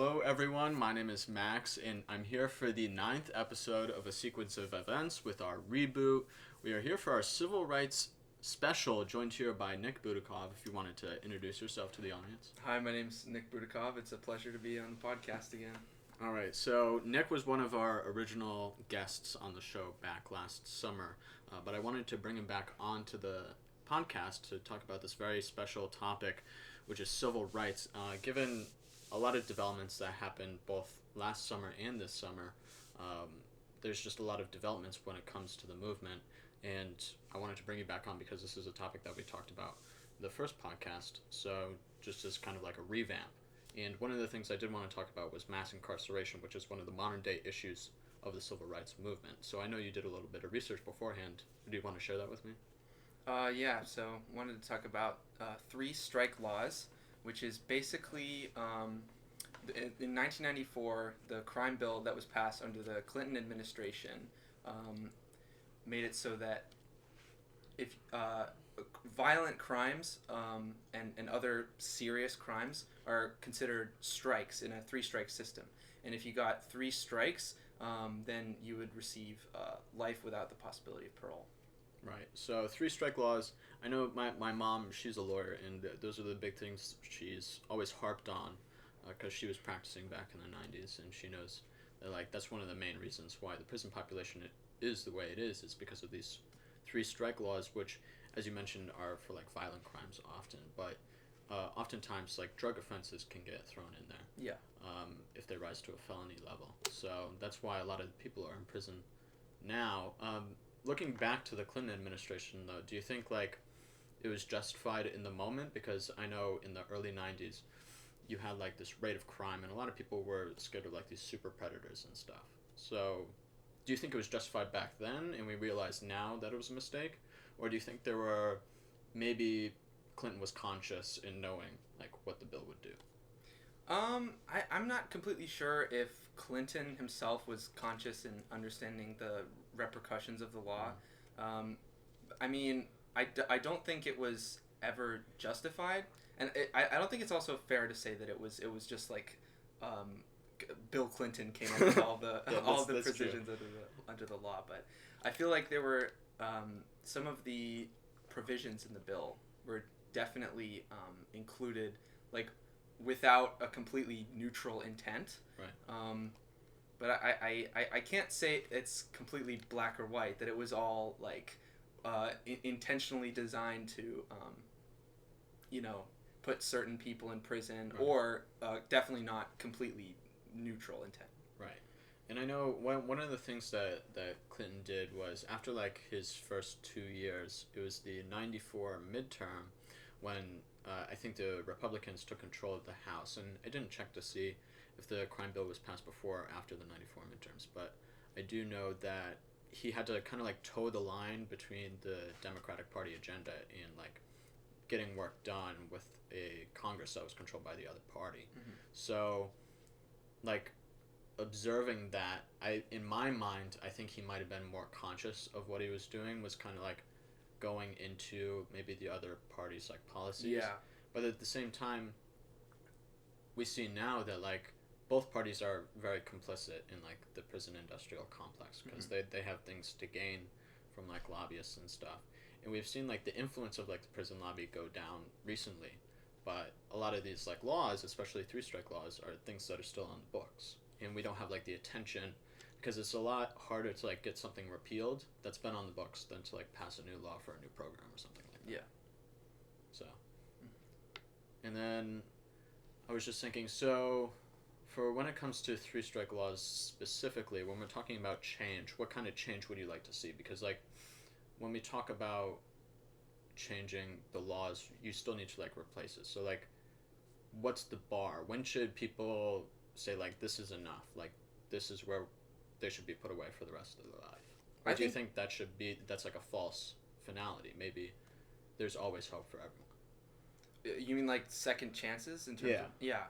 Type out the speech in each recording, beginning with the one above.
Hello everyone, my name is Max and I'm here for the 9th episode of a sequence of events with our reboot. We are here for our civil rights special, joined here by Nic B, if you wanted to introduce yourself to the audience. Hi, my name's Nic B. It's a pleasure to be on the podcast again. Alright, so Nic was one of our original guests on the show back last summer, but I wanted to bring him back onto the podcast to talk about this very special topic, which is civil rights. Given a lot of developments that happened both last summer and this summer, there's just a lot of developments when it comes to the movement, and I wanted to bring you back on because this is a topic that we talked about in the first podcast, so just as kind of like a revamp. And one of the things I did want to talk about was mass incarceration, which is one of the modern day issues of the civil rights movement. So I know you did a little bit of research beforehand. Do you want to share that with me? So wanted to talk about three strike laws, which is basically in 1994, the crime bill that was passed under the Clinton administration made it so that if violent crimes and other serious crimes are considered strikes in a three-strike system. And if you got three strikes, then you would receive life without the possibility of parole. Right. So three-strike laws. I know my mom, she's a lawyer, and those are the big things she's always harped on because she was practicing back in the 90s, and she knows that that's one of the main reasons why the prison population is the way it is because of these three-strike laws, which, as you mentioned, are for violent crimes often, but oftentimes drug offenses can get thrown in there. Yeah. If they rise to a felony level. So that's why a lot of people are in prison now. Looking back to the Clinton administration, though, do you think it was justified in the moment? Because I know in the early 90s, you had this rate of crime, and a lot of people were scared of these super predators and stuff. So do you think it was justified back then, and we realize now that it was a mistake? Or do you think there were maybe Clinton was conscious in knowing what the bill would do? I'm not completely sure if Clinton himself was conscious in understanding the repercussions of the law. I mean, I don't think it was ever justified, and I don't think it's also fair to say that it was just Bill Clinton came up with all the all the provisions under the law. But I feel like there were some of the provisions in the bill were definitely included without a completely neutral intent. Right. But I can't say it's completely black or white, that it was all intentionally designed to put certain people in prison, right. Or definitely not completely neutral intent. Right. And I know one of the things that Clinton did was after his first 2 years, it was the 94 midterm when I think the Republicans took control of the House, and I didn't check to see if the crime bill was passed before or after the 94 midterms, but I do know that he had to kind of toe the line between the Democratic Party agenda and getting work done with a Congress that was controlled by the other party. Mm-hmm. So observing that, in my mind, I think he might have been more conscious of what he was doing, was kind of going into maybe the other party's policies. Yeah. But at the same time, we see now that both parties are very complicit in the prison industrial complex because mm-hmm. they have things to gain from lobbyists and stuff. And we've seen the influence of the prison lobby go down recently, but a lot of these laws, especially three-strike laws, are things that are still on the books, and we don't have the attention, because it's a lot harder to get something repealed that's been on the books than to pass a new law for a new program or something like that. Yeah. So, and then I was just thinking, so for when it comes to three-strike laws specifically, when we're talking about change, what kind of change would you like to see? Because when we talk about changing the laws, you still need to replace it. So what's the bar? When should people say this is enough? This is where they should be put away for the rest of their life? Or do you think that's a false finality? Maybe there's always hope for everyone. You mean second chances in terms yeah. of... Yeah.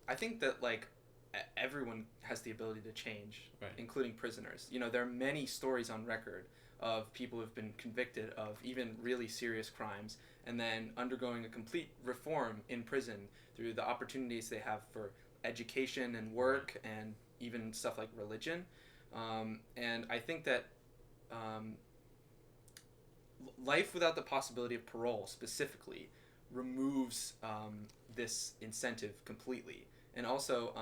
I think that everyone has the ability to change, right. including prisoners. There are many stories on record of people who've been convicted of even really serious crimes and then undergoing a complete reform in prison through the opportunities they have for education and work and even stuff like religion. And I think that life without the possibility of parole specifically removes this incentive completely. And also,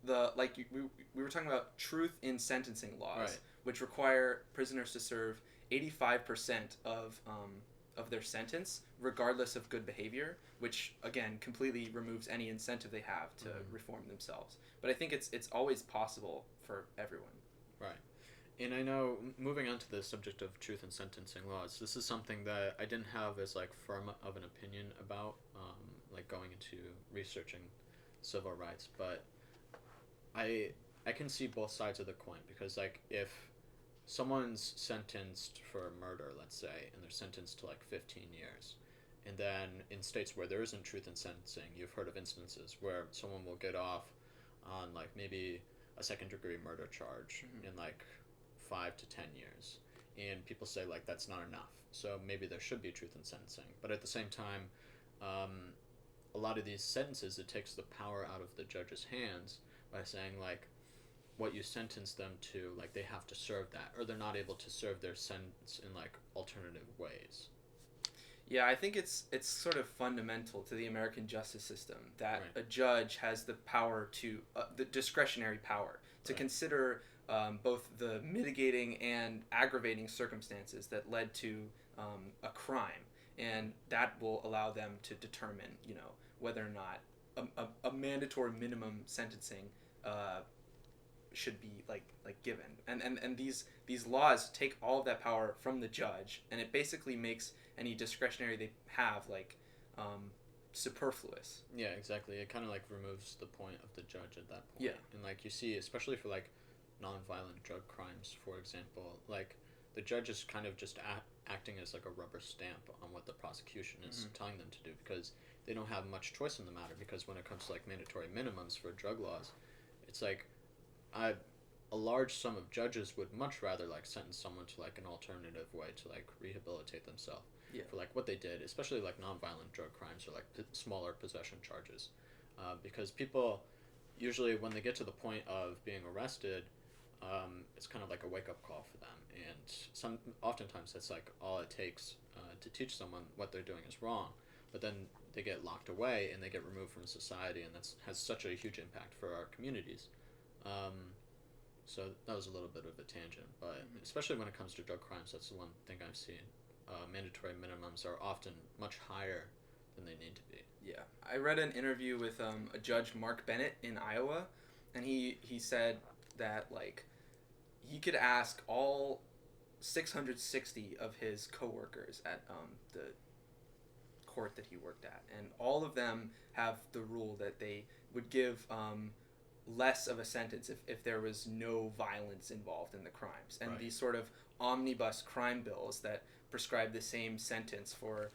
we were talking about truth in sentencing laws, Right. which require prisoners to serve 85% of their sentence, regardless of good behavior, which again completely removes any incentive they have to reform themselves. But I think it's always possible for everyone. Right. And I know, moving on to the subject of truth in sentencing laws, this is something that I didn't have as like firm of an opinion about, like going into researching civil rights, but I can see both sides of the coin, because like if someone's sentenced for murder, let's say, and they're sentenced to like 15 years, and then in states where there isn't truth in sentencing, you've heard of instances where someone will get off on like maybe a second degree murder charge in like 5 to 10 years, and people say like that's not enough, so maybe there should be truth in sentencing. But at the same time, a lot of these sentences, it takes the power out of the judge's hands by saying like what you sentence them to, like they have to serve that, or they're not able to serve their sentence in like alternative ways. Yeah, I think it's sort of fundamental to the American justice system that Right. a judge has the power to the discretionary power to Right. consider both the mitigating and aggravating circumstances that led to a crime, and that will allow them to determine, whether or not a mandatory minimum sentencing should be like given. And these laws take all of that power from the judge, and it basically makes any discretionary they have superfluous. Yeah, exactly. It kind of like removes the point of the judge at that point. Yeah. And like you see, especially for like non-violent drug crimes, for example, like the judge is kind of just acting as like a rubber stamp on what the prosecution is telling them to do, because they don't have much choice in the matter. Because when it comes to like mandatory minimums for drug laws, it's like a large sum of judges would much rather like sentence someone to like an alternative way to like rehabilitate themselves for like what they did, especially like non-violent drug crimes or like smaller possession charges, because people usually when they get to the point of being arrested, it's kind of like a wake-up call for them, and oftentimes that's like all it takes to teach someone what they're doing is wrong. But then they get locked away and they get removed from society, and that has such a huge impact for our communities. So that was a little bit of a tangent, but especially when it comes to drug crimes, that's the one thing I've seen. Mandatory minimums are often much higher than they need to be. Yeah, I read an interview with a judge, Mark Bennett, in Iowa, and he said that like he could ask all 660 of his coworkers at the court that he worked at, and all of them have the rule that they would give less of a sentence if there was no violence involved in the crimes. And these sort of omnibus crime bills that prescribe the same sentence for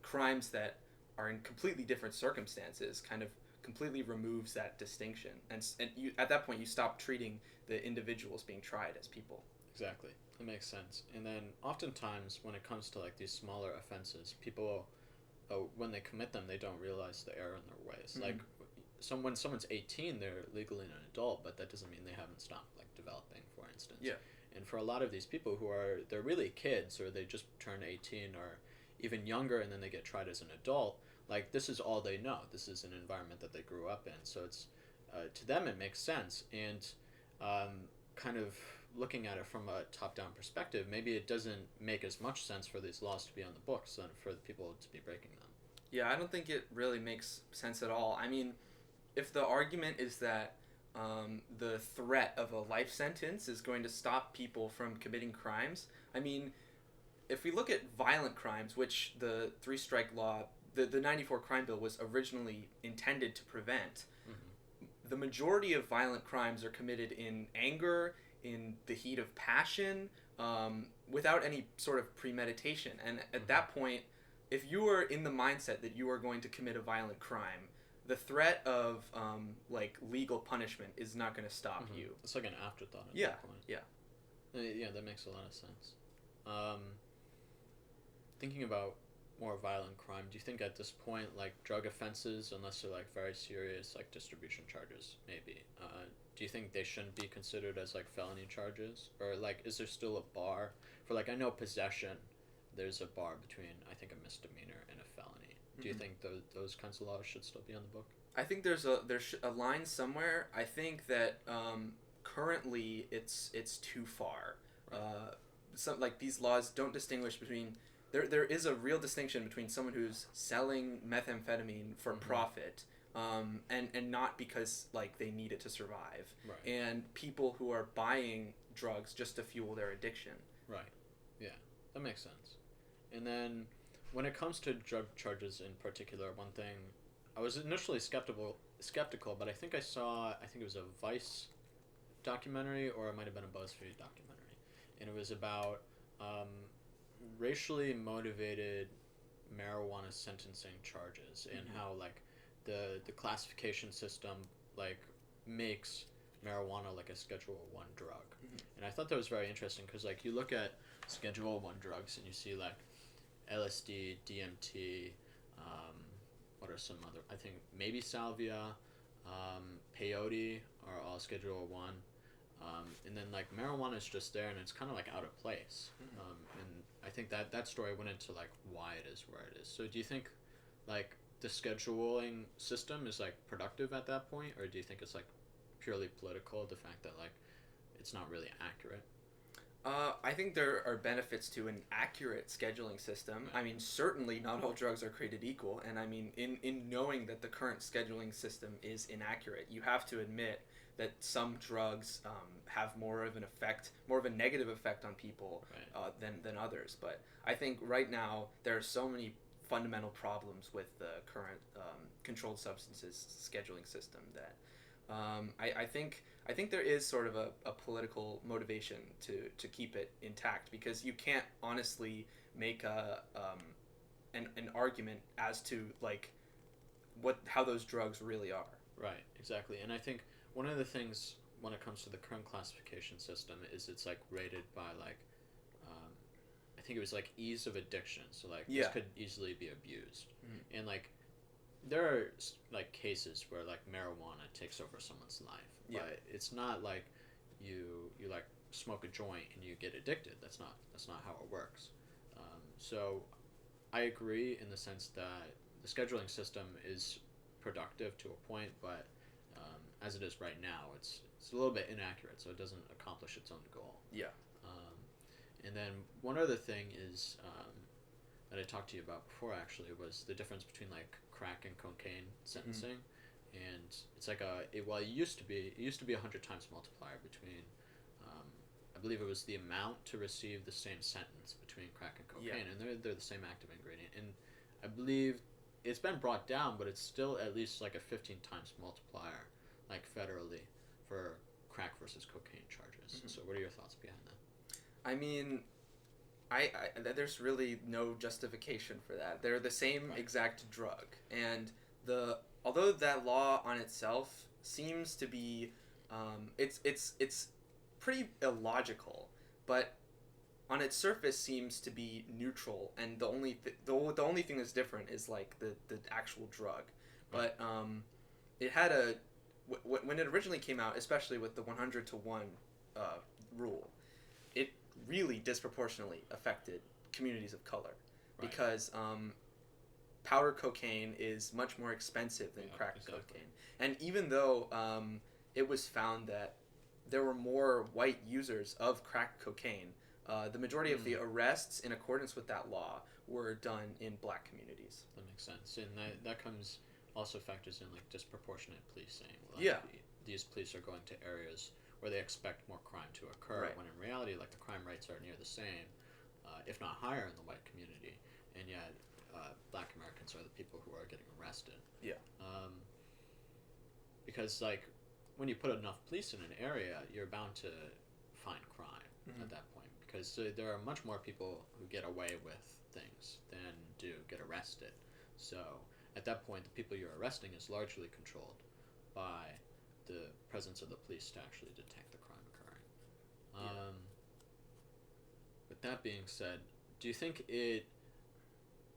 crimes that are in completely different circumstances kind of completely removes that distinction. And you, at that point, you stop treating the individuals being tried as people. Exactly. That makes sense. And then oftentimes when it comes to like these smaller offenses, people, when they commit them, they don't realize the error in their ways. Like when someone's 18, they're legally an adult, but that doesn't mean they haven't stopped like developing, for instance. Yeah. And for a lot of these people who they're really kids, or they just turn 18 or even younger, and then they get tried as an adult, like this is all they know. This is an environment that they grew up in. So it's, to them it makes sense. And kind of looking at it from a top-down perspective, maybe it doesn't make as much sense for these laws to be on the books than for the people to be breaking them. Yeah, I don't think it really makes sense at all. I mean, if the argument is that the threat of a life sentence is going to stop people from committing crimes, I mean, if we look at violent crimes, which the three-strike law, the 94 crime bill was originally intended to prevent, the majority of violent crimes are committed in anger, in the heat of passion, without any sort of premeditation. And at that point, if you are in the mindset that you are going to commit a violent crime, the threat of like legal punishment is not going to stop you. It's like an afterthought at Yeah, that point. yeah. Yeah, that makes a lot of sense. Um, Thinking about more violent crime, do you think at this point, like drug offenses, unless they're like very serious, like distribution charges, maybe, do you think they shouldn't be considered as like felony charges, or like is there still a bar for like I know possession, there's a bar between I think a misdemeanor and a felony. Do you think those kinds of laws should still be on the book? I think there's a line somewhere. I think that currently it's too far. Right. Some like these laws don't distinguish between. There is a real distinction between someone who's selling methamphetamine for profit, and not because like they need it to survive, Right. and people who are buying drugs just to fuel their addiction. Right. Yeah, that makes sense. And then when it comes to drug charges in particular, one thing I was initially skeptical, but I think it was a Vice documentary or it might have been a BuzzFeed documentary, and it was about racially motivated marijuana sentencing charges and how like the classification system like makes marijuana like a Schedule 1 drug. And I thought that was very interesting because like you look at Schedule 1 drugs and you see like LSD, DMT, what are some other, I think maybe salvia, peyote are all Schedule 1. And then like marijuana is just there and it's kind of like out of place. And I think that story went into like why it is where it is. So do you think like the scheduling system is like productive at that point, or do you think it's like purely political, the fact that like it's not really accurate? I think there are benefits to an accurate scheduling system. Right. I mean, certainly not all drugs are created equal. And I mean, in knowing that the current scheduling system is inaccurate, you have to admit that some drugs have more of a negative effect on people than others. But I think right now there are so many fundamental problems with the current controlled substances scheduling system that I think there is sort of a political motivation to keep it intact, because you can't honestly make an argument as to like how those drugs really are. Right, exactly. And I think one of the things when it comes to the current classification system is it's like rated by like I think it was like ease of addiction. So like this could easily be abused. And like there are like cases where like marijuana takes over someone's life, but it's not like you like smoke a joint and you get addicted. That's not how it works. So I agree in the sense that the scheduling system is productive to a point, but as it is right now, it's a little bit inaccurate, so it doesn't accomplish its own goal. Yeah. And then one other thing is that I talked to you about before actually was the difference between like crack and cocaine sentencing, and it's like it used to be 100 times multiplier between I believe it was the amount to receive the same sentence between crack and cocaine, and they're the same active ingredient, and I believe it's been brought down, but it's still at least like a 15 times multiplier like federally for crack versus cocaine charges. So what are your thoughts behind that? I mean, I there's really no justification for that. They're the same exact drug, and although that law on itself seems to be it's pretty illogical, but on its surface seems to be neutral, and the only thing that's different is like the actual drug. But it had when it originally came out, especially with the 100 to 1 rule, it really disproportionately affected communities of color, because powder cocaine is much more expensive than crack cocaine. And even though it was found that there were more white users of crack cocaine, the majority of the arrests in accordance with that law were done in black communities. That makes sense. And that comes also factors in like disproportionate policing. Like, these police are going to areas where they expect more crime to occur, when in reality like the crime rates are near the same, if not higher in the white community, and yet black Americans are the people who are getting arrested. Because like when you put enough police in an area, you're bound to find crime at that point, because there are much more people who get away with things than do get arrested. So at that point, the people you're arresting is largely controlled by the presence of the police to actually detect the crime occurring. that being said, do you think it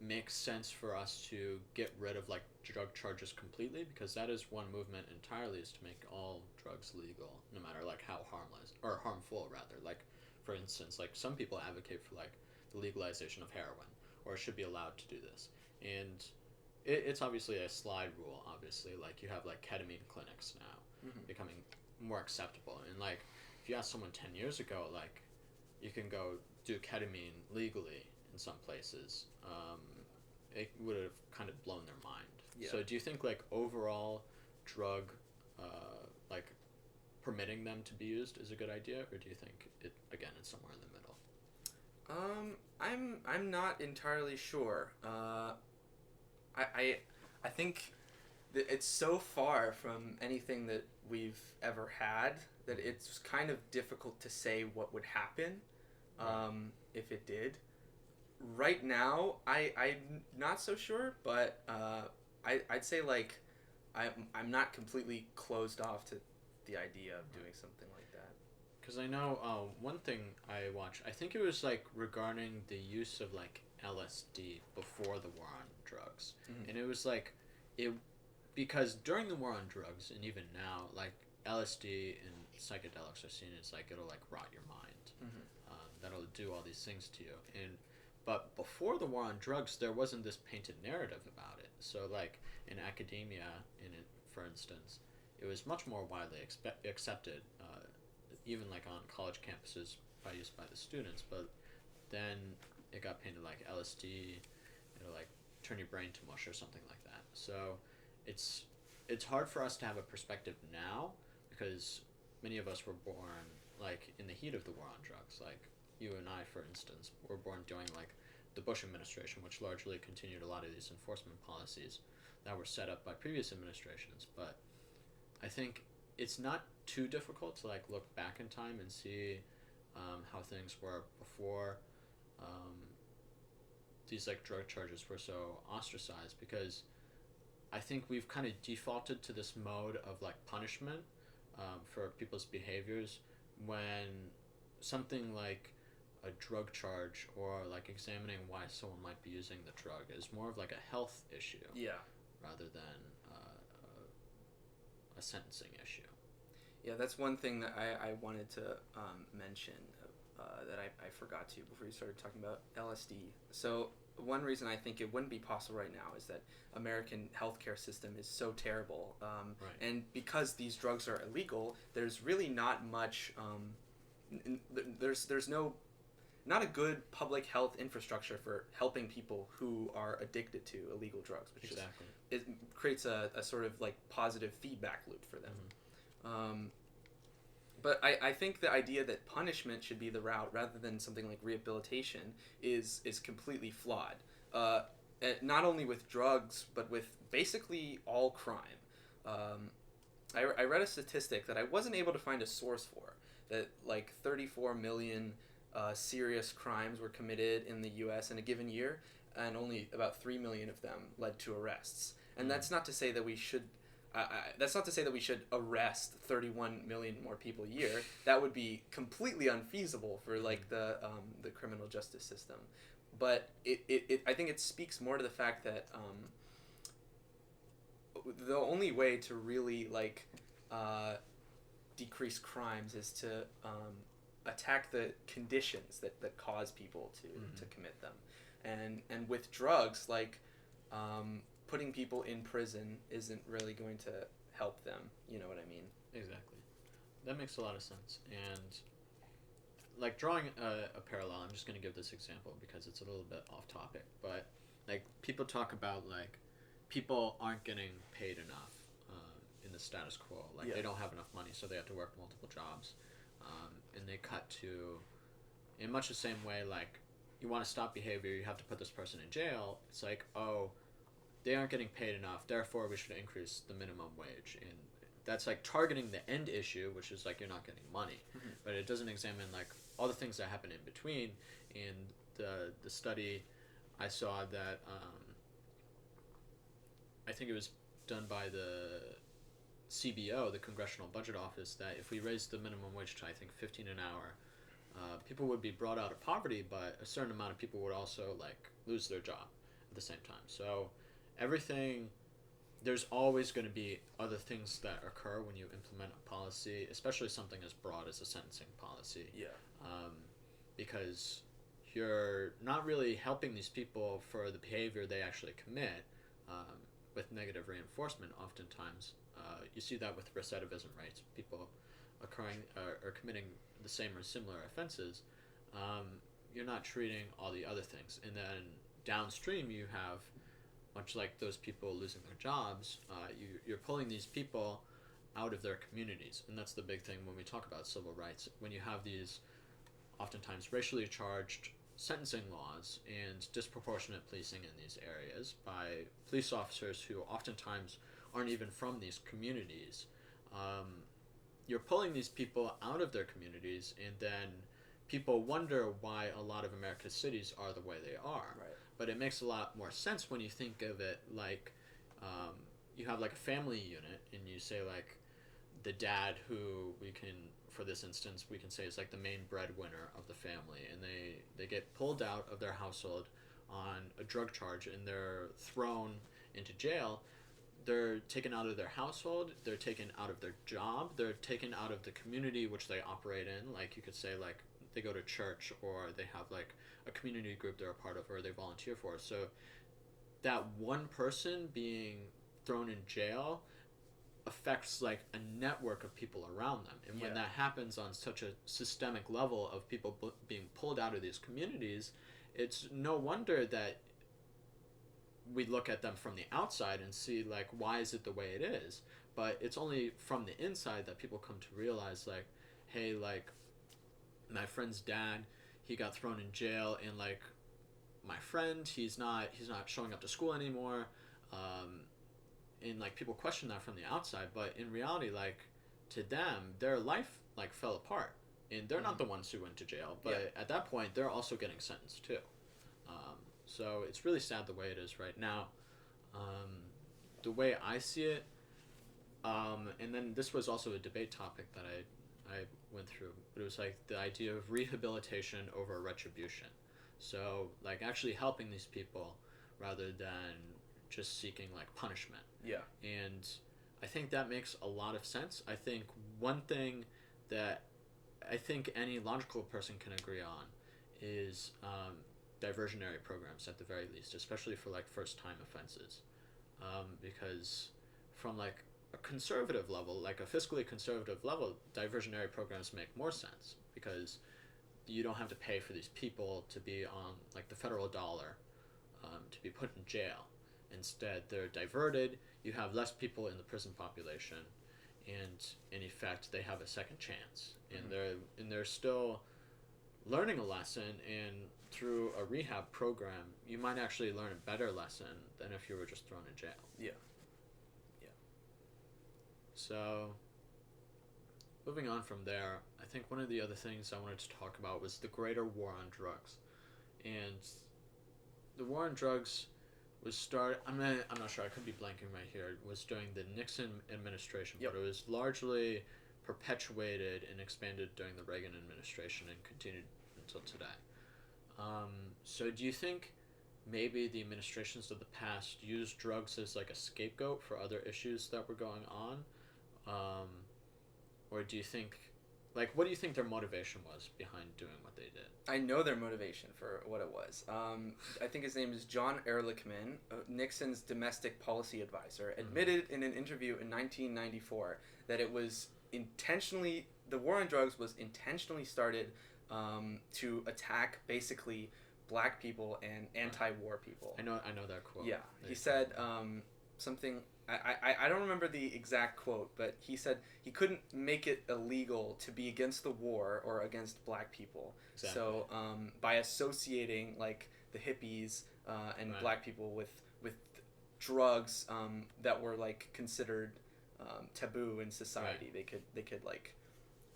makes sense for us to get rid of like drug charges completely? Because that is one movement entirely, is to make all drugs legal, no matter like how harmless or harmful rather. Like for instance, like some people advocate for like the legalization of heroin, or it should be allowed to do this. And it's obviously a slide rule. Obviously, like you have like ketamine clinics now becoming more acceptable. And like if you ask someone 10 years ago, like you can go do ketamine legally in some places, it would have kind of blown their mind. Yeah. So do you think like overall drug, like permitting them to be used is a good idea, or do you think it again it's somewhere in the middle? I'm not entirely sure. I think that it's so far from anything that we've ever had that it's kind of difficult to say what would happen if it did. Right now, I'm not so sure, but I'd say like I'm not completely closed off to the idea of doing something like that. Because I know one thing I watched, I think it was like regarding the use of like LSD before the war on drugs, and it was like it because during the war on drugs and even now, like LSD and psychedelics are seen as like it'll like rot your mind, that'll do all these things to you, and but before the war on drugs, there wasn't this painted narrative about it. So like in academia, for instance, it was much more widely accepted, even like on college campuses by used by the students. But then it got painted like LSD, it'll like turn your brain to mush or something like that. So it's hard for us to have a perspective now because many of us were born like in the heat of the war on drugs. Like you and I, for instance, were born during like the Bush administration, which largely continued a lot of these enforcement policies that were set up by previous administrations. But I think it's not too difficult to like look back in time and see how things were before these like drug charges were so ostracized, because I think we've kind of defaulted to this mode of like punishment for people's behaviors when something like a drug charge or like examining why someone might be using the drug is more of like a health issue rather than a sentencing issue. Yeah, that's one thing that I wanted to mention that I forgot to before you started talking about LSD. So one reason I think it wouldn't be possible right now is that American healthcare system is so terrible, and because these drugs are illegal, there's really not much. There's not a good public health infrastructure for helping people who are addicted to illegal drugs, which exactly. It creates a sort of like positive feedback loop for them. But I think the idea that punishment should be the route rather than something like rehabilitation is completely flawed. Not only with drugs, but with basically all crime. I read a statistic that I wasn't able to find a source for, that like 34 million serious crimes were committed in the U.S. in a given year, and only about 3 million of them led to arrests. And that's not to say that we should. That's not to say that we should arrest 31 million more people a year. That would be completely unfeasible for like the criminal justice system. But I think it speaks more to the fact that the only way to really like decrease crimes is to attack the conditions that cause people to commit them. And with drugs, like putting people in prison isn't really going to help them. You know what I mean? Exactly. That makes a lot of sense. And like drawing a parallel, I'm just going to give this example because it's a little bit off topic, but like people talk about like people aren't getting paid enough in the status quo. Like they don't have enough money, so they have to work multiple jobs. And they cut to, in much the same way, like you want to stop behavior, you have to put this person in jail. It's like, oh, they aren't getting paid enough, therefore we should increase the minimum wage. And that's like targeting the end issue, which is like you're not getting money. But it doesn't examine like all the things that happen in between. And the study I saw that I think it was done by the CBO, the Congressional Budget Office, that if we raise the minimum wage to I think 15 an hour, people would be brought out of poverty, but a certain amount of people would also like lose their job at the same time. So everything, there's always going to be other things that occur when you implement a policy, especially something as broad as a sentencing policy. Yeah. Um, because you're not really helping these people for the behavior they actually commit with negative reinforcement. Oftentimes, you see that with recidivism rates. People occurring or committing the same or similar offenses. You're not treating all the other things, and then downstream you have, much like those people losing their jobs, you're pulling these people out of their communities, and that's the big thing when we talk about civil rights. When you have these oftentimes racially charged sentencing laws and disproportionate policing in these areas by police officers who oftentimes aren't even from these communities, you're pulling these people out of their communities, and then people wonder why a lot of America's cities are the way they are. Right. But it makes a lot more sense when you think of it like you have like a family unit, and you say like the dad, who we can, for this instance, we can say is like the main breadwinner of the family, and they get pulled out of their household on a drug charge, and they're thrown into jail. They're taken out of their household, they're taken out of their job, they're taken out of the community which they operate in. Like you could say like they go to church, or they have like a community group they're a part of, or they volunteer for. So that one person being thrown in jail affects like a network of people around them, and when that happens on such a systemic level of people being pulled out of these communities, it's no wonder that we look at them from the outside and see like, why is it the way it is? But it's only from the inside that people come to realize like, hey, like my friend's dad, he got thrown in jail, and like my friend, he's not showing up to school anymore. And like people question that from the outside, but in reality, like to them, their life like fell apart, and they're not the ones who went to jail, but at that point they're also getting sentenced too. So it's really sad the way it is right now. The way I see it, and then this was also a debate topic that I went through, but it was like the idea of rehabilitation over retribution. So like actually helping these people rather than just seeking like punishment. Yeah. And I think that makes a lot of sense. I think one thing that I think any logical person can agree on is diversionary programs at the very least, especially for like first time offenses, because from like a conservative level, like a fiscally conservative level, diversionary programs make more sense, because you don't have to pay for these people to be on like the federal dollar to be put in jail. Instead, they're diverted. You have less people in the prison population, and in effect, they have a second chance, and they're still learning a lesson. And through a rehab program, you might actually learn a better lesson than if you were just thrown in jail. Yeah. So, moving on from there, I think one of the other things I wanted to talk about was the greater war on drugs. And the war on drugs was started, I'm not sure, I could be blanking right here, it was during the Nixon administration, but it was largely perpetuated and expanded during the Reagan administration and continued until today. So do you think maybe the administrations of the past used drugs as like a scapegoat for other issues that were going on? Or do you think, like, what do you think their motivation was behind doing what they did? I know their motivation for what it was. I think his name is John Ehrlichman, Nixon's domestic policy advisor, admitted in an interview in 1994 that it was the war on drugs was intentionally started to attack basically black people and anti-war people. I know that quote. Yeah, he said something. I don't remember the exact quote, but he said he couldn't make it illegal to be against the war or against black people. Exactly. So by associating like the hippies and black people with drugs that were like considered taboo in society, they could like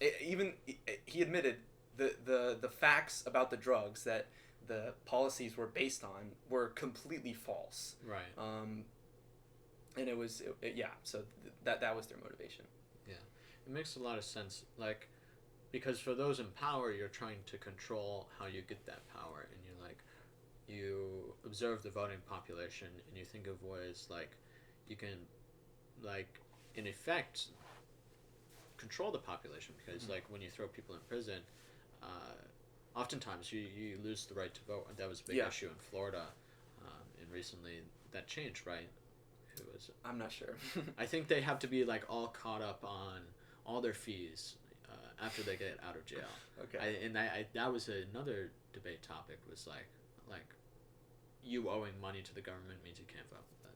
he admitted the facts about the drugs that the policies were based on were completely false. Right. And it was so that was their motivation. Yeah, it makes a lot of sense. Like, because for those in power, you're trying to control how you get that power, and you observe the voting population, and you think of ways like you can, like, in effect, control the population, because like when you throw people in prison, oftentimes you lose the right to vote. That was a big issue in Florida, and recently that changed, right? Who was it? I'm not sure. I think they have to be like all caught up on all their fees after they get out of jail. Okay. That was another debate topic, was like you owing money to the government means you can't vote. But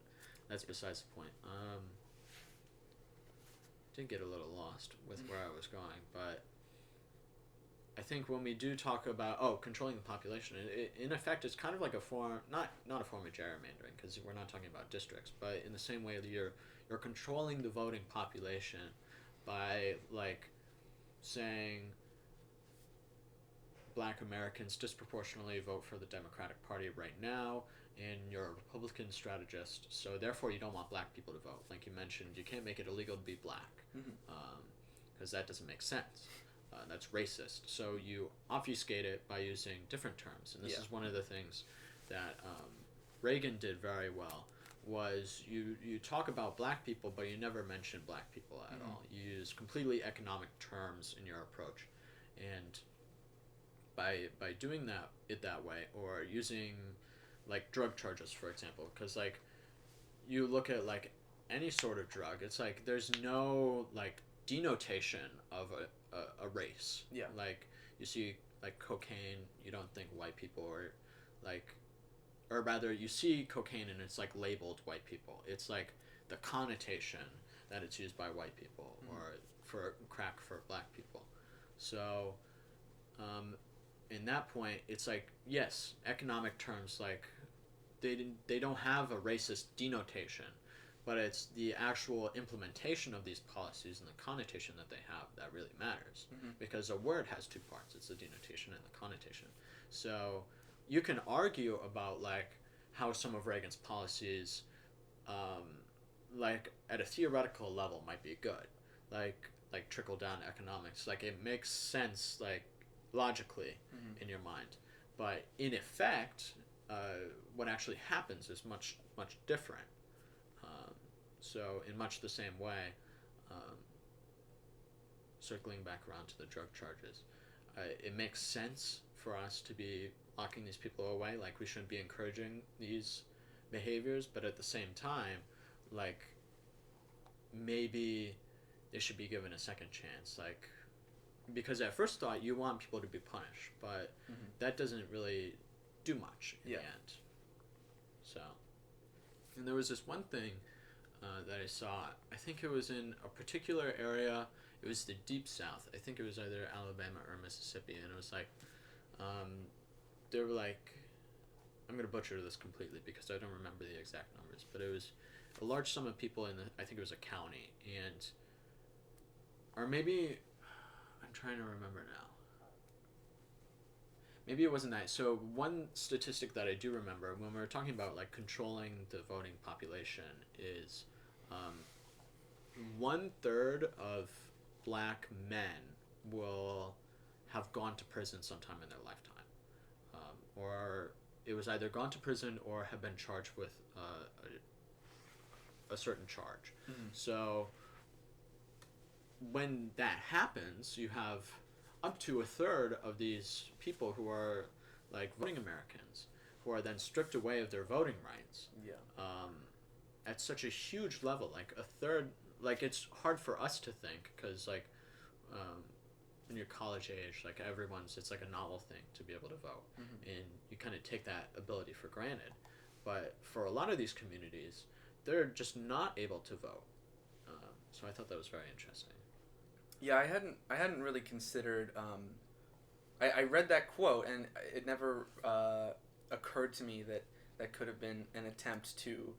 that's besides the point. Did get a little lost with where I was going, but I think when we do talk about controlling the population, in effect, it's kind of like a form, not a form of gerrymandering, because we're not talking about districts, but in the same way that you're controlling the voting population by like saying Black Americans disproportionately vote for the Democratic Party right now, and you're a Republican strategist, so therefore you don't want Black people to vote. Like you mentioned, you can't make it illegal to be Black, because that doesn't make sense. That's racist. So you obfuscate it by using different terms, and this is one of the things that Reagan did very well. Was you talk about Black people, but you never mention Black people at all. You use completely economic terms in your approach, and by doing that way, or using like drug charges, for example, because like you look at like any sort of drug, it's like there's no like denotation of a race. Yeah. Like you see like cocaine, you don't think white people, or like, or rather you see cocaine and it's like labeled white people. It's like the connotation that it's used by white people, or for crack for Black people. So in that point, it's like, yes, economic terms, like they don't have a racist denotation, but it's the actual implementation of these policies and the connotation that they have that really matters. Because a word has two parts: it's the denotation and the connotation. So you can argue about like how some of Reagan's policies, like at a theoretical level, might be good, like trickle down economics. Like it makes sense, like logically in your mind, but in effect, what actually happens is much different. So in much the same way, circling back around to the drug charges, it makes sense for us to be locking these people away. Like we shouldn't be encouraging these behaviors, but at the same time, like maybe they should be given a second chance. Like, because at first thought you want people to be punished, but that doesn't really do much in the end. So, and there was this one thing that I saw. I think it was in a particular area. It was the Deep South. I think it was either Alabama or Mississippi, and it was like, they were like, I'm gonna butcher this completely because I don't remember the exact numbers, but it was a large sum of people in I think it was a county, and, or maybe, I'm trying to remember now. Maybe it wasn't that. So one statistic that I do remember when we were talking about like controlling the voting population is 1/3 of Black men will have gone to prison sometime in their lifetime, or it was either gone to prison or have been charged with a certain charge. So when that happens, you have up to 1/3 of these people who are like voting Americans who are then stripped away of their voting rights. At such a huge level, like 1/3, like it's hard for us to think, because like when you're college age, like it's like a novel thing to be able to vote, and you kind of take that ability for granted. But for a lot of these communities, they're just not able to vote. So I thought that was very interesting. Yeah, I hadn't really considered. I read that quote, and it never occurred to me that could have been an attempt to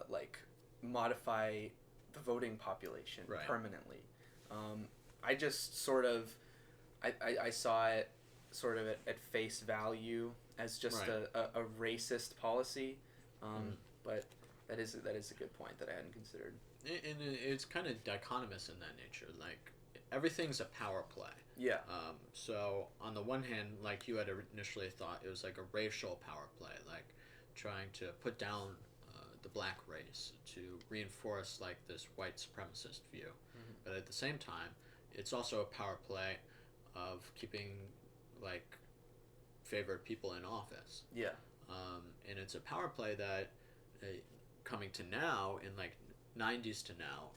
like modify the voting population permanently. I just sort of I saw it sort of at face value as just a racist policy, but that is a good point that I hadn't considered. And it's kind of dichotomous in that nature. Like everything's a power play. Yeah. So on the one hand, like you had initially thought, it was like a racial power play, like trying to put down the black race to reinforce like this white supremacist view. Mm-hmm. But at the same time, it's also a power play of keeping like favored people in office. Yeah. And it's a power play that coming to now in like 90s to now,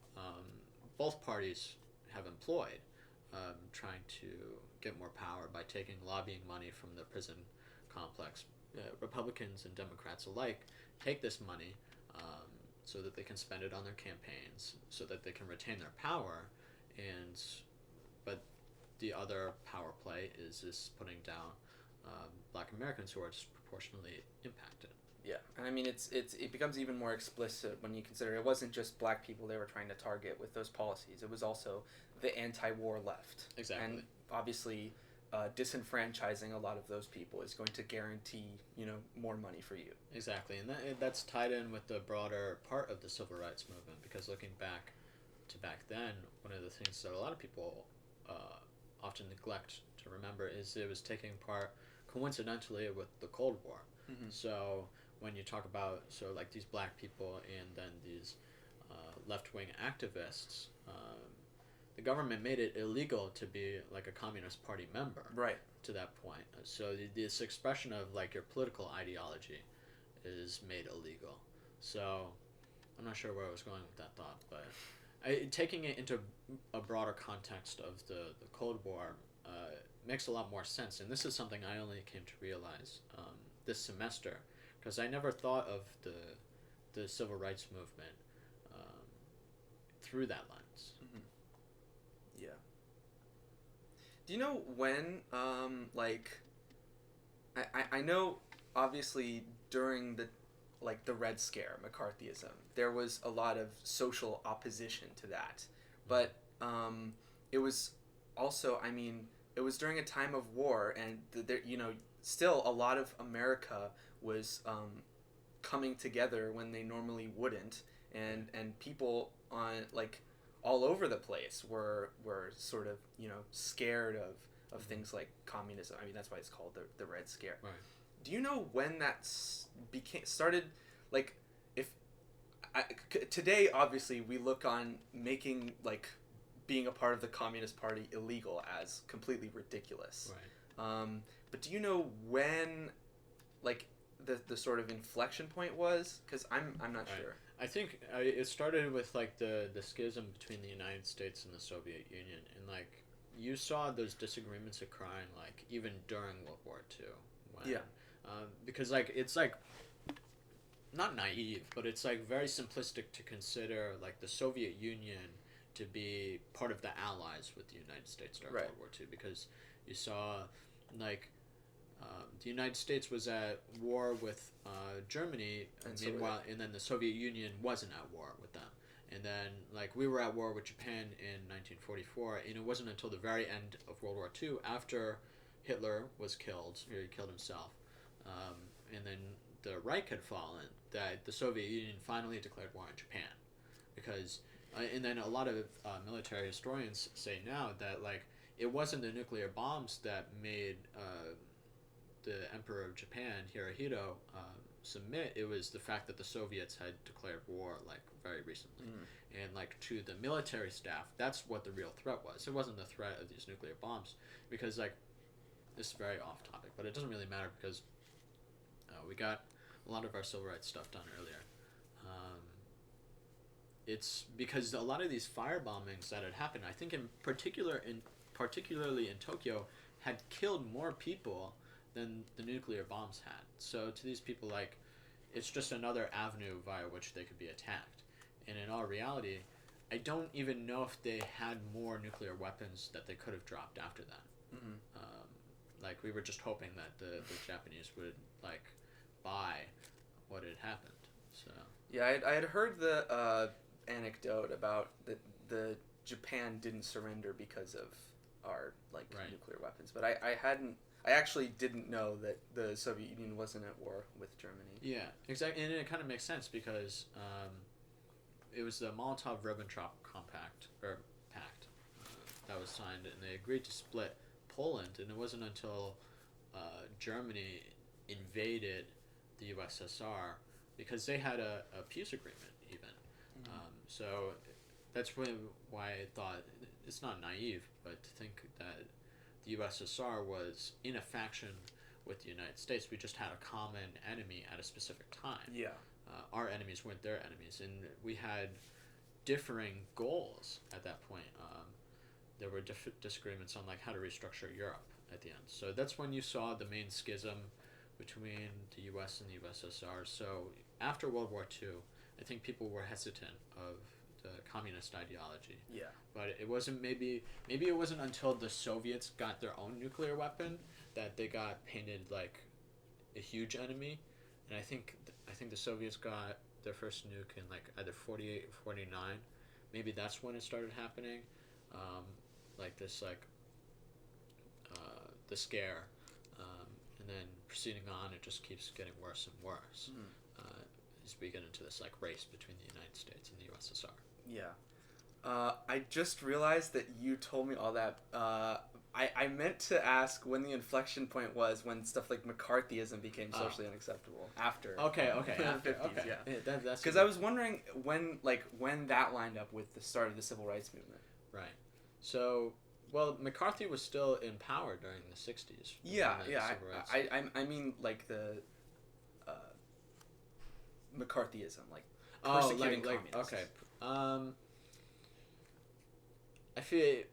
both parties have employed, trying to get more power by taking lobbying money from the prison complex. Republicans and Democrats alike take this money so that they can spend it on their campaigns, so that they can retain their power, but the other power play is this putting down Black Americans who are disproportionately impacted. Yeah, and I mean it becomes even more explicit when you consider it wasn't just black people they were trying to target with those policies. It was also the anti-war left. Exactly. And obviously, disenfranchising a lot of those people is going to guarantee more money for you. Exactly, and that's tied in with the broader part of the civil rights movement, because looking back to back then, one of the things that a lot of people often neglect to remember is it was taking part coincidentally with the Cold War. Mm-hmm. So when you talk about like these black people and then these left-wing activists, the government made it illegal to be like a Communist Party member. Right. To that point. So this expression of like your political ideology is made illegal. So I'm not sure where I was going with that thought, but taking it into a broader context of the Cold War makes a lot more sense. And this is something I only came to realize this semester, because I never thought of the civil rights movement through that lens. Mm-hmm. Yeah. Do you know when, I know obviously during the Red Scare, McCarthyism, there was a lot of social opposition to that. But it was also, I mean, it was during a time of war, and still a lot of America was coming together when they normally wouldn't, and people on all over the place were sort of scared of things like communism. I mean, that's why it's called the Red Scare. Right. Do you know when that started? Like, today obviously we look on making being a part of the Communist Party illegal as completely ridiculous. Right. But do you know when the sort of inflection point was? Because I'm not Right. sure. I think it started with the schism between the United States and the Soviet Union, and you saw those disagreements occurring even during World War II. When, because it's not naive, but it's very simplistic to consider the Soviet Union to be part of the allies with the United States during Right. World War II, because you saw the United States was at war with Germany, And meanwhile, and then the Soviet Union wasn't at war with them. And then, we were at war with Japan in 1944, and it wasn't until the very end of World War II, after Hitler was killed, or he killed himself, and then the Reich had fallen, that the Soviet Union finally declared war on Japan. Because, and then a lot of military historians say now that, it wasn't the nuclear bombs that made the Emperor of Japan, Hirohito, submit. It was the fact that the Soviets had declared war very recently. And to the military staff, that's what the real threat was. It wasn't the threat of these nuclear bombs, because this is very off topic, but it doesn't really matter, because we got a lot of our civil rights stuff done earlier. It's because a lot of these fire bombings that had happened, I think particularly in Tokyo, had killed more people than the nuclear bombs had. So to these people, it's just another avenue via which they could be attacked. And in all reality, I don't even know if they had more nuclear weapons that they could have dropped after that. Mm-hmm. We were just hoping that the Japanese would buy what had happened. So Yeah, I had heard the anecdote about the Japan didn't surrender because of our Right. nuclear weapons, but I actually didn't know that the Soviet Union wasn't at war with Germany. Yeah, exactly, and it kind of makes sense, because it was the Molotov-Ribbentrop pact. that was signed, and they agreed to split Poland. And it wasn't until Germany invaded the USSR because they had a peace agreement even. So that's why I thought it's not naive, but to think that the USSR was in a faction with the United States. We just had a common enemy at a specific time. Yeah. Our enemies weren't their enemies, and we had differing goals at that point. There were disagreements on like how to restructure Europe at the end. So that's when you saw the main schism between the U.S. and the USSR. So after World War II, I think people were hesitant of the communist ideology. Yeah. But it wasn't maybe it wasn't until the Soviets got their own nuclear weapon that they got painted like a huge enemy. And I think the Soviets got their first nuke in like either 48 or 49. Maybe that's when it started happening. Like this like the scare. And then proceeding on, it just keeps getting worse and worse as we get into this like race between the United States and the USSR. Yeah. I just realized that you told me all that. I meant to ask when the inflection point was when stuff like McCarthyism became socially unacceptable. After. Okay. The After. 50s, Okay. yeah. That's because I was wondering when that lined up with the start of the civil rights movement. Right. So, well, McCarthy was still in power during the 60s. Yeah. I mean like the McCarthyism, like persecuting communists. Okay. I feel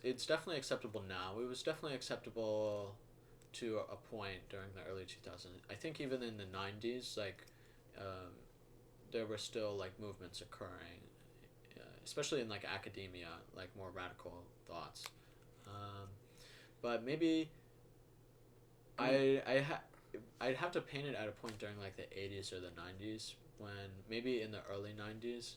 it's definitely acceptable now. It was definitely acceptable to a point during the early 2000s. I think even in the 90s, like there were still like movements occurring, especially in like academia, like more radical thoughts. But maybe I'd have to paint it at a point during like the 80s or the 90s when maybe in the early 90s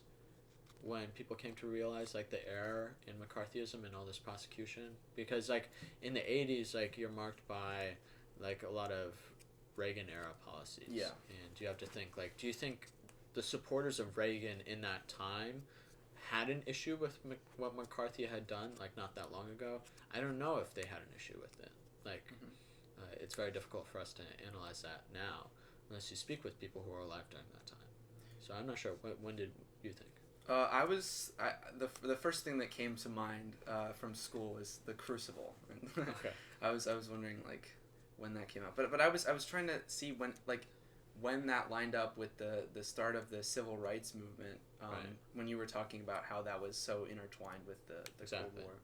when people came to realize like the error in McCarthyism and all this prosecution, because like in the 80s like you're marked by like a lot of Reagan era policies. Yeah. And you have to think like, do you think the supporters of Reagan in that time had an issue with what McCarthy had done like not that long ago? I don't know if they had an issue with it. Like it's very difficult for us to analyze that now unless you speak with people who were alive during that time. So I'm not sure. When did you think? The first thing that came to mind from school was the Crucible. Okay. I was wondering like when that came out, but I was trying to see when that lined up with the start of the civil rights movement. Right. When you were talking about how that was so intertwined with the Exactly. Cold War.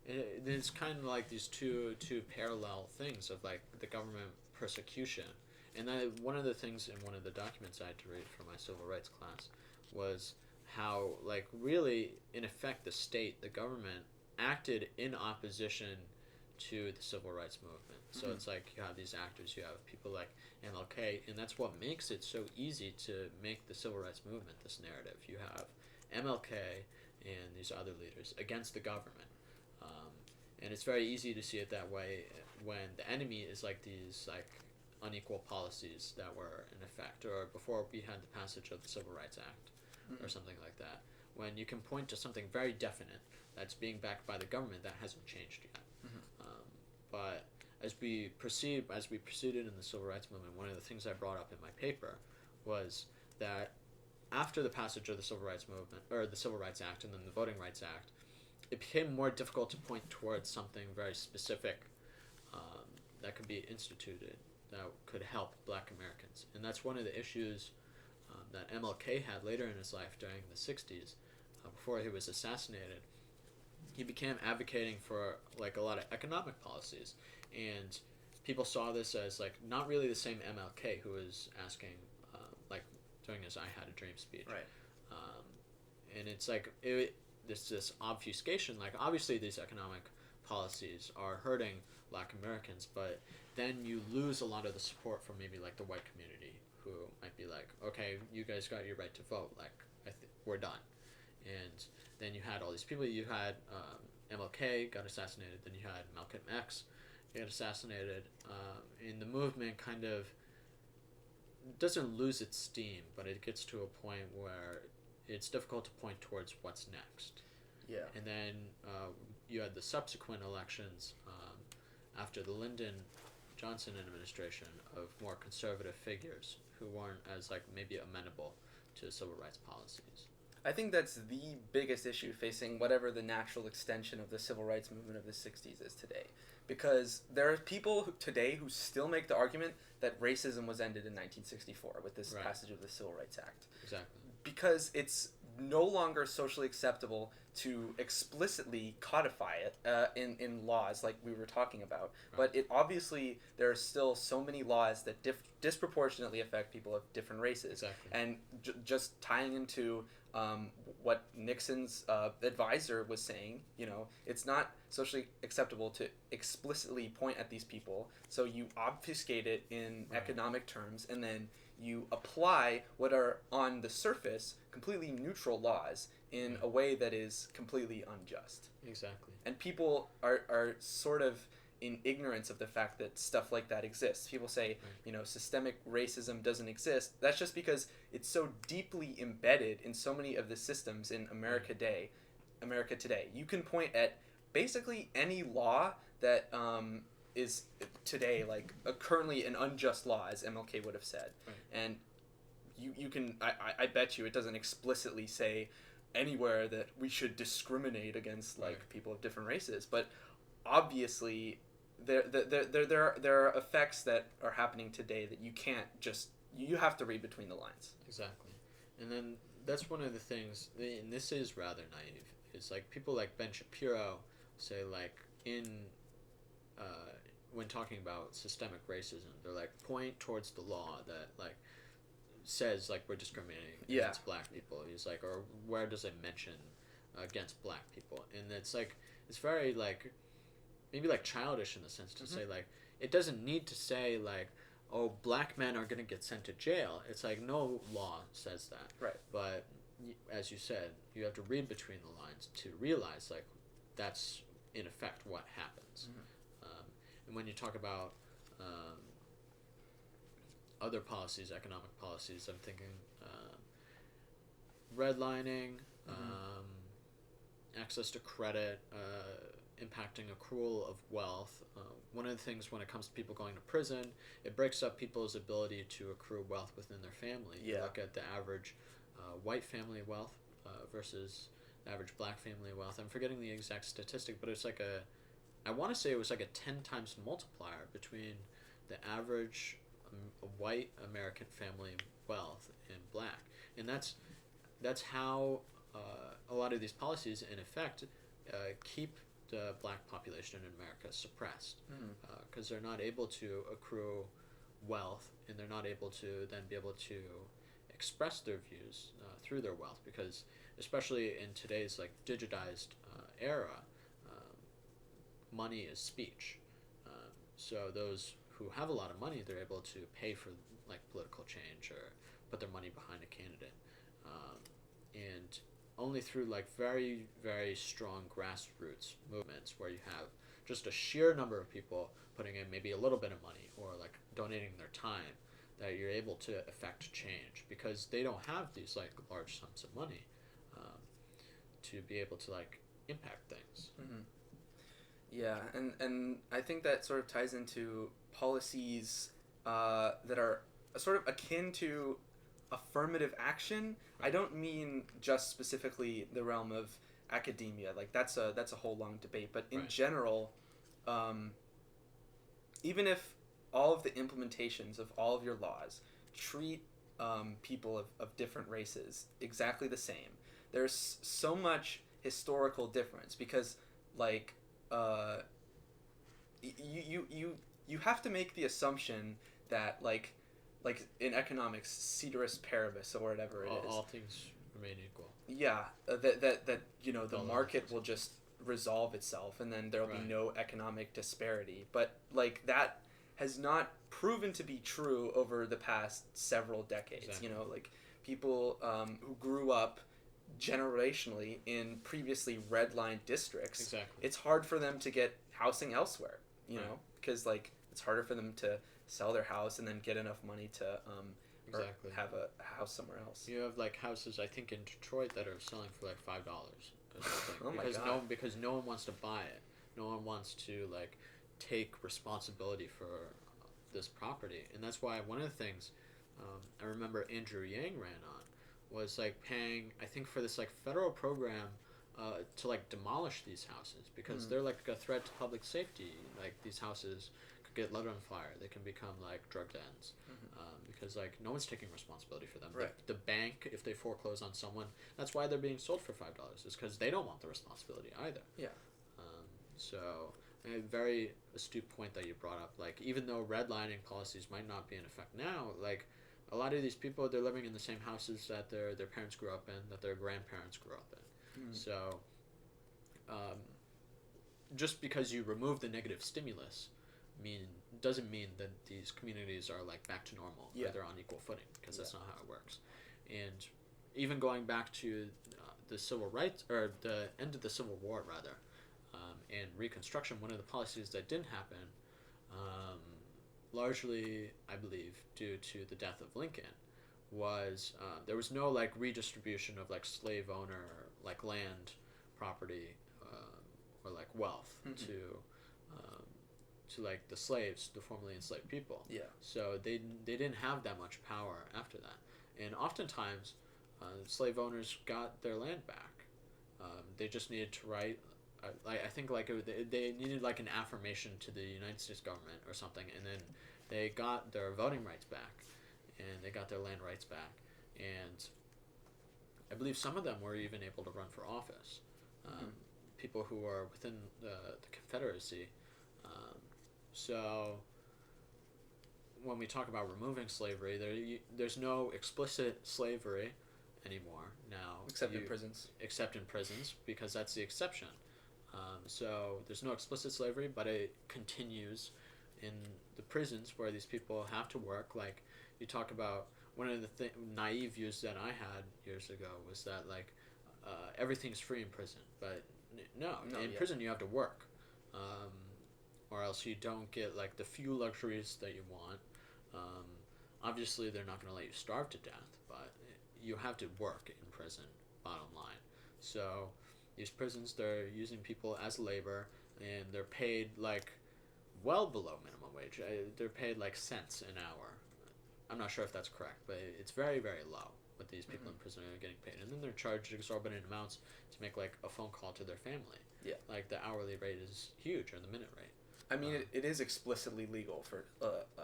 It's kind of like these two parallel things of like the government persecution, and one of the things in one of the documents I had to read for my civil rights class was how like really in effect the government acted in opposition to the civil rights movement. So it's like you have these actors, you have people like MLK, and that's what makes it so easy to make the civil rights movement this narrative. You have MLK and these other leaders against the government. And it's very easy to see it that way when the enemy is like these like unequal policies that were in effect, or before we had the passage of the Civil Rights Act or something like that, when you can point to something very definite that's being backed by the government that hasn't changed yet. But as we proceeded in the Civil Rights Movement, one of the things I brought up in my paper was that after the passage of the Civil Rights Movement, or the Civil Rights Act and then the Voting Rights Act, it became more difficult to point towards something very specific that could be instituted that could help Black Americans. And that's one of the issues that MLK had later in his life during the 60s, before he was assassinated. He began advocating for like a lot of economic policies, and people saw this as like not really the same MLK who was asking like during his "I Had a Dream" speech. Right. And it's like this obfuscation. Like obviously these economic policies are hurting Black Americans, but then you lose a lot of the support from maybe like the white community who might be like, okay, you guys got your right to vote. Like we're done. And then you had all these people. You had MLK got assassinated. Then you had Malcolm X get assassinated. And the movement kind of doesn't lose its steam, but it gets to a point where it's difficult to point towards what's next. Yeah. And then you had the subsequent elections after the Lyndon Johnson administration of more conservative figures who weren't as like maybe amenable to civil rights policies. I think that's the biggest issue facing whatever the natural extension of the civil rights movement of the 60s is today. Because there are people today who still make the argument that racism was ended in 1964 with this passage of the Civil Rights Act. Exactly. Because it's no longer socially acceptable to explicitly codify it in laws like we were talking about. But it obviously, there are still so many laws that disproportionately affect people of different races. Exactly. And just tying into what Nixon's advisor was saying, it's not socially acceptable to explicitly point at these people, so you obfuscate it in economic terms, and then you apply what are on the surface completely neutral laws in a way that is completely unjust. Exactly. And people are sort of in ignorance of the fact that stuff like that exists. People say, systemic racism doesn't exist. That's just because it's so deeply embedded in so many of the systems in America today. You can point at basically any law that is today like currently an unjust law, as MLK would have said. And you can, I bet you it doesn't explicitly say anywhere that we should discriminate against people of different races, but obviously there are effects that are happening today that you can't just, you have to read between the lines. Exactly. And then that's one of the things, and this is rather naive, is like people like Ben Shapiro say like when talking about systemic racism, they're like point towards the law that like says like we're discriminating against black people. He's like, or where does it mention against black people? And it's like, it's very like maybe like childish in the sense to say like it doesn't need to say like, oh, black men are going to get sent to jail. It's like no law says that. Right. But as you said, you have to read between the lines to realize like that's in effect what happens. And when you talk about other policies, economic policies, I'm thinking redlining, access to credit, impacting accrual of wealth. One of the things when it comes to people going to prison, it breaks up people's ability to accrue wealth within their family. You look at the average white family wealth versus the average black family wealth. I'm forgetting the exact statistic, but it's like I want to say it was like a 10 times multiplier between the average white American family wealth and black. And that's how a lot of these policies in effect keep the black population in America suppressed, because they're not able to accrue wealth, and they're not able to then be able to express their views through their wealth, because especially in today's like digitized era, money is speech. So those who have a lot of money, they're able to pay for like political change or put their money behind a candidate, and only through like very, very strong grassroots movements where you have just a sheer number of people putting in maybe a little bit of money or like donating their time, that you're able to affect change, because they don't have these like large sums of money to be able to like impact things. Yeah, and I think that sort of ties into policies that are sort of akin to affirmative action. I don't mean just specifically the realm of academia. Like that's a whole long debate. But in general, even if all of the implementations of all of your laws treat people of different races exactly the same, there's so much historical difference, because like you have to make the assumption that like in economics, ceteris paribus or whatever it is, all things remain equal. Yeah, that the market will just resolve itself, and then there'll be no economic disparity. But like that has not proven to be true over the past several decades. Exactly. Like people who grew up generationally in previously redlined districts, Exactly. it's hard for them to get housing elsewhere, because like it's harder for them to sell their house and then get enough money to or have a house somewhere else. You have like houses I think in Detroit that are selling for like $5 or something. Oh my because God. because no one wants to buy it. No one wants to like take responsibility for this property, and that's why one of the things I remember Andrew Yang ran on was like paying, I think, for this like federal program to like demolish these houses because they're like a threat to public safety. Like these houses could get lit on fire. They can become like drug dens because like no one's taking responsibility for them. Right. The bank, if they foreclose on someone, that's why they're being sold for $5. Is because they don't want the responsibility either. Yeah. So a very astute point that you brought up. Like even though redlining policies might not be in effect now, like a lot of these people, they're living in the same houses that their parents grew up in, that their grandparents grew up in. So just because you remove the negative stimulus doesn't mean that these communities are like back to normal or they're on equal footing, because that's not how it works. And even going back to the civil rights, or the end of the Civil War rather, and Reconstruction, one of the policies that didn't happen, largely I believe due to the death of Lincoln, was there was no like redistribution of like slave owner like land, property, or like wealth to like the slaves, the formerly enslaved people. Yeah. So they didn't have that much power after that, and oftentimes slave owners got their land back. They just needed to write. I think like they needed like an affirmation to the United States government or something, and then they got their voting rights back, and they got their land rights back, and I believe some of them were even able to run for office. People who are within the Confederacy. So when we talk about removing slavery, there's no explicit slavery anymore now. Except in prisons. Except in prisons, because that's the exception. So there's no explicit slavery, but it continues in the prisons where these people have to work. Like you talk about, one of the naive views that I had years ago was that like everything's free in prison, but no, in prison you have to work, or else you don't get like the few luxuries that you want. Obviously they're not going to let you starve to death, but you have to work in prison, bottom line. So these prisons, they're using people as labor, and they're paid like well below minimum wage. They're paid like cents an hour. I'm not sure if that's correct, but it's very, very low what these people in prison are getting paid. And then they're charged exorbitant amounts to make like a phone call to their family. Yeah. Like the hourly rate is huge, or the minute rate. I mean, it is explicitly legal for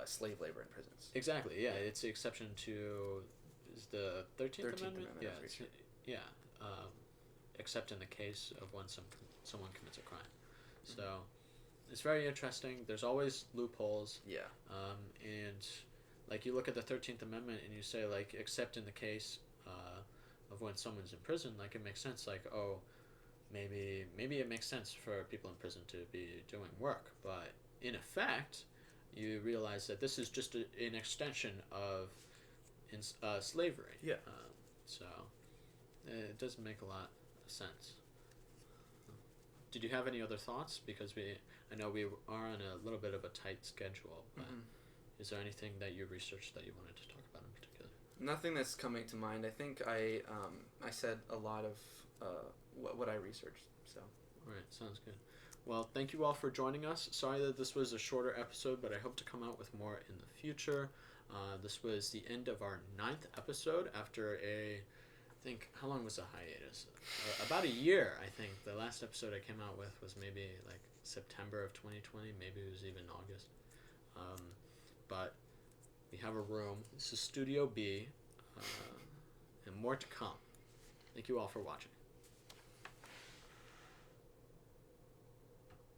slave labor in prisons. Exactly, yeah. It's the exception to the 13th Amendment? Yeah. Except in the case of when someone commits a crime. So it's very interesting. There's always loopholes. Yeah. And like you look at the 13th Amendment and you say like, except in the case of when someone's in prison, like it makes sense. Like, oh, maybe it makes sense for people in prison to be doing work, but in effect, you realize that this is just an extension of slavery. Yeah. So it doesn't make a lot of sense. Did you have any other thoughts? Because I know we are on a little bit of a tight schedule, but is there anything that you researched that you wanted to talk about in particular? Nothing that's coming to mind. I think I said a lot of what I researched. So. All right, sounds good. Well, thank you all for joining us. Sorry that this was a shorter episode, but I hope to come out with more in the future. This was the end of our 9th episode after I think, how long was the hiatus? About a year, I think. The last episode I came out with was maybe like September of 2020. Maybe it was even August. But we have a room. This is Studio B, and more to come. Thank you all for watching.